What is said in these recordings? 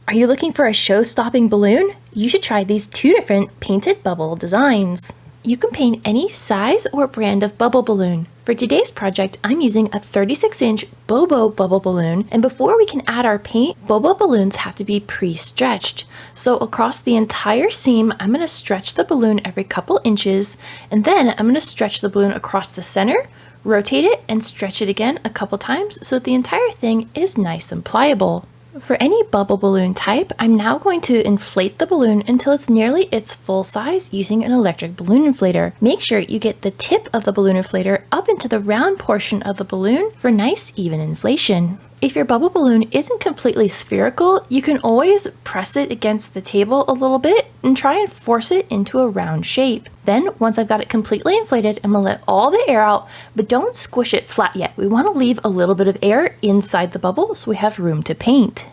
Are you looking for a show-stopping balloon? You should try these two different painted bubble designs. You can paint any size or brand of bubble balloon. For today's project, I'm using a 36-inch bobo bubble balloon, and before we can add our paint, bobo balloons have to be pre-stretched. So across the entire seam, I'm going to stretch the balloon every couple inches, and then I'm going to stretch the balloon across the center, rotate it, and stretch it again a couple times so that the entire thing is nice and pliable. For any bubble balloon type, I'm now going to inflate the balloon until it's nearly its full size using an electric balloon inflator. Make sure you get the tip of the balloon inflator up into the round portion of the balloon for nice even inflation. If your bubble balloon isn't completely spherical, you can always press it against the table a little bit and try and force it into a round shape. Then, once I've got it completely inflated, I'm going to let all the air out, but don't squish it flat yet. We want to leave a little bit of air inside the bubble so we have room to paint.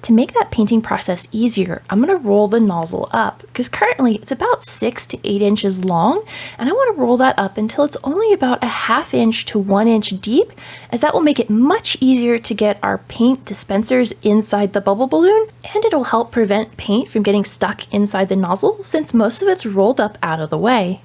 To make that painting process easier, I'm going to roll the nozzle up because currently it's about 6 to 8 inches long, and I want to roll that up until it's only about a ½ inch to 1 inch deep, as that will make it much easier to get our paint dispensers inside the bubble balloon, and it'll help prevent paint from getting stuck inside the nozzle since most of it's rolled up out of the way.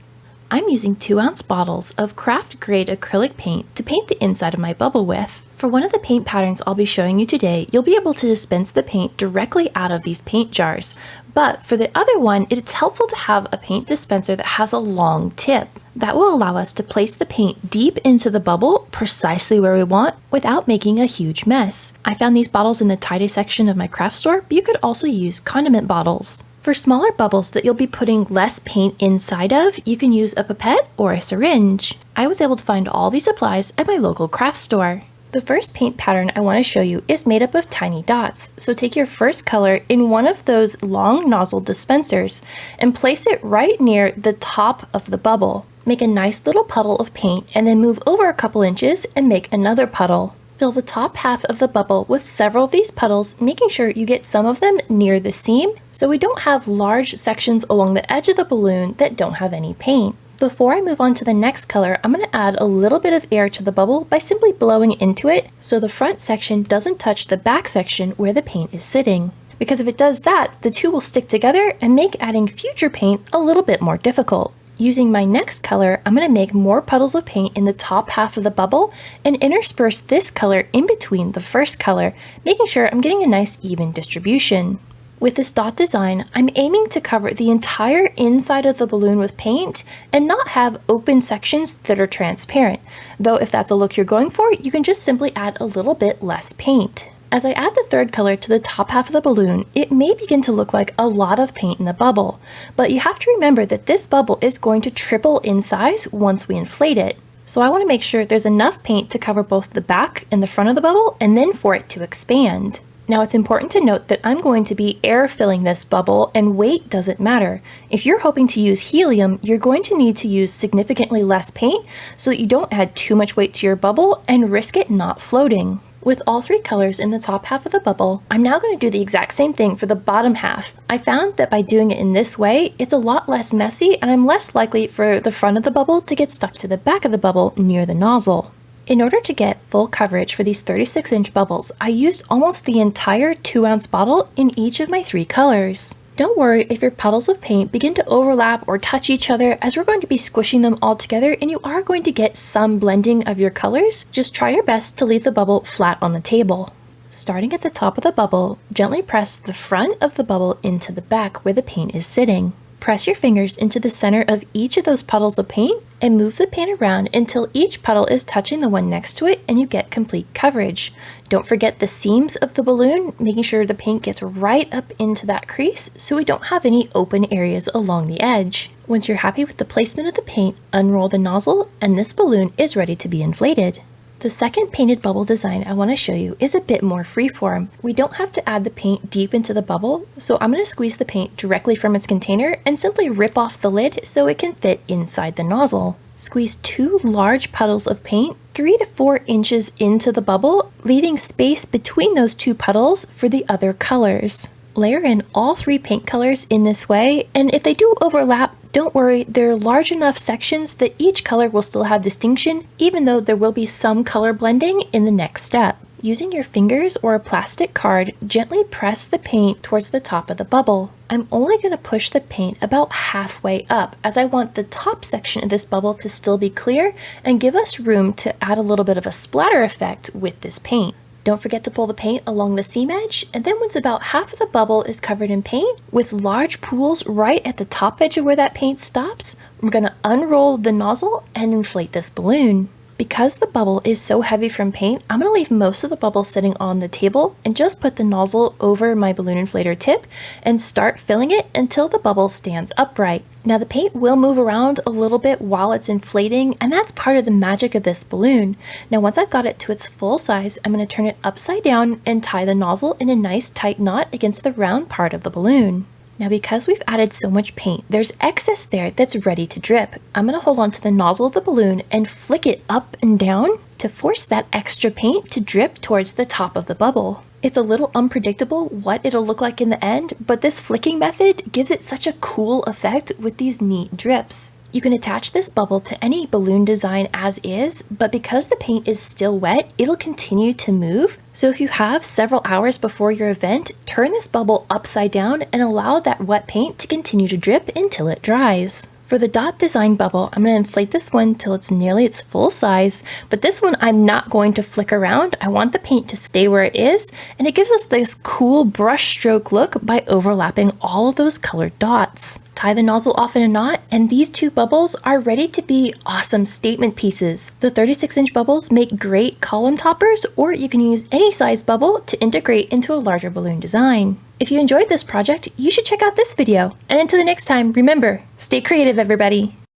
I'm using 2-ounce bottles of craft grade acrylic paint to paint the inside of my bubble with. For one of the paint patterns I'll be showing you today, you'll be able to dispense the paint directly out of these paint jars. But for the other one, it's helpful to have a paint dispenser that has a long tip. That will allow us to place the paint deep into the bubble, precisely where we want, without making a huge mess. I found these bottles in the tidy section of my craft store, but you could also use condiment bottles. For smaller bubbles that you'll be putting less paint inside of, you can use a pipette or a syringe. I was able to find all these supplies at my local craft store. The first paint pattern I want to show you is made up of tiny dots, so take your first color in one of those long nozzle dispensers and place it right near the top of the bubble. Make a nice little puddle of paint and then move over a couple inches and make another puddle. Fill the top half of the bubble with several of these puddles, making sure you get some of them near the seam so we don't have large sections along the edge of the balloon that don't have any paint. Before I move on to the next color, I'm going to add a little bit of air to the bubble by simply blowing into it so the front section doesn't touch the back section where the paint is sitting. Because if it does that, the two will stick together and make adding future paint a little bit more difficult. Using my next color, I'm going to make more puddles of paint in the top half of the bubble and intersperse this color in between the first color, making sure I'm getting a nice even distribution. With this dot design, I'm aiming to cover the entire inside of the balloon with paint and not have open sections that are transparent, though if that's a look you're going for, you can just simply add a little bit less paint. As I add the third color to the top half of the balloon, it may begin to look like a lot of paint in the bubble, but you have to remember that this bubble is going to triple in size once we inflate it. So I want to make sure there's enough paint to cover both the back and the front of the bubble and then for it to expand. Now it's important to note that I'm going to be air filling this bubble and weight doesn't matter. If you're hoping to use helium, you're going to need to use significantly less paint so that you don't add too much weight to your bubble and risk it not floating. With all three colors in the top half of the bubble, I'm now going to do the exact same thing for the bottom half. I found that by doing it in this way, it's a lot less messy and I'm less likely for the front of the bubble to get stuck to the back of the bubble near the nozzle. In order to get full coverage for these 36-inch bubbles, I used almost the entire 2-ounce bottle in each of my 3 colors. Don't worry if your puddles of paint begin to overlap or touch each other, as we're going to be squishing them all together and you are going to get some blending of your colors. Just try your best to leave the bubble flat on the table. Starting at the top of the bubble, gently press the front of the bubble into the back where the paint is sitting. Press your fingers into the center of each of those puddles of paint and move the paint around until each puddle is touching the one next to it and you get complete coverage. Don't forget the seams of the balloon, making sure the paint gets right up into that crease so we don't have any open areas along the edge. Once you're happy with the placement of the paint, unroll the nozzle and this balloon is ready to be inflated. The second painted bubble design I want to show you is a bit more freeform. We don't have to add the paint deep into the bubble, so I'm going to squeeze the paint directly from its container and simply rip off the lid so it can fit inside the nozzle. Squeeze 2 large puddles of paint 3 to 4 inches into the bubble, leaving space between those 2 puddles for the other colors. Layer in all 3 paint colors in this way, and if they do overlap, don't worry, they're large enough sections that each color will still have distinction, even though there will be some color blending in the next step. Using your fingers or a plastic card, gently press the paint towards the top of the bubble. I'm only going to push the paint about halfway up, as I want the top section of this bubble to still be clear and give us room to add a little bit of a splatter effect with this paint. Don't forget to pull the paint along the seam edge, and then once about half of the bubble is covered in paint, with large pools right at the top edge of where that paint stops, we're going to unroll the nozzle and inflate this balloon. Because the bubble is so heavy from paint, I'm going to leave most of the bubble sitting on the table and just put the nozzle over my balloon inflator tip and start filling it until the bubble stands upright. Now the paint will move around a little bit while it's inflating, and that's part of the magic of this balloon. Now once I've got it to its full size, I'm going to turn it upside down and tie the nozzle in a nice tight knot against the round part of the balloon. Now because we've added so much paint, there's excess there that's ready to drip. I'm going to hold on to the nozzle of the balloon and flick it up and down to force that extra paint to drip towards the top of the bubble. It's a little unpredictable what it'll look like in the end, but this flicking method gives it such a cool effect with these neat drips. You can attach this bubble to any balloon design as is, but because the paint is still wet, it'll continue to move. So if you have several hours before your event, turn this bubble upside down and allow that wet paint to continue to drip until it dries. For the dot design bubble, I'm going to inflate this one till it's nearly its full size, but this one I'm not going to flick around. I want the paint to stay where it is, and it gives us this cool brush stroke look by overlapping all of those colored dots. Tie the nozzle off in a knot, and these two bubbles are ready to be awesome statement pieces. The 36-inch bubbles make great column toppers, or you can use any size bubble to integrate into a larger balloon design. If you enjoyed this project, you should check out this video. And until the next time, remember, stay creative, everybody.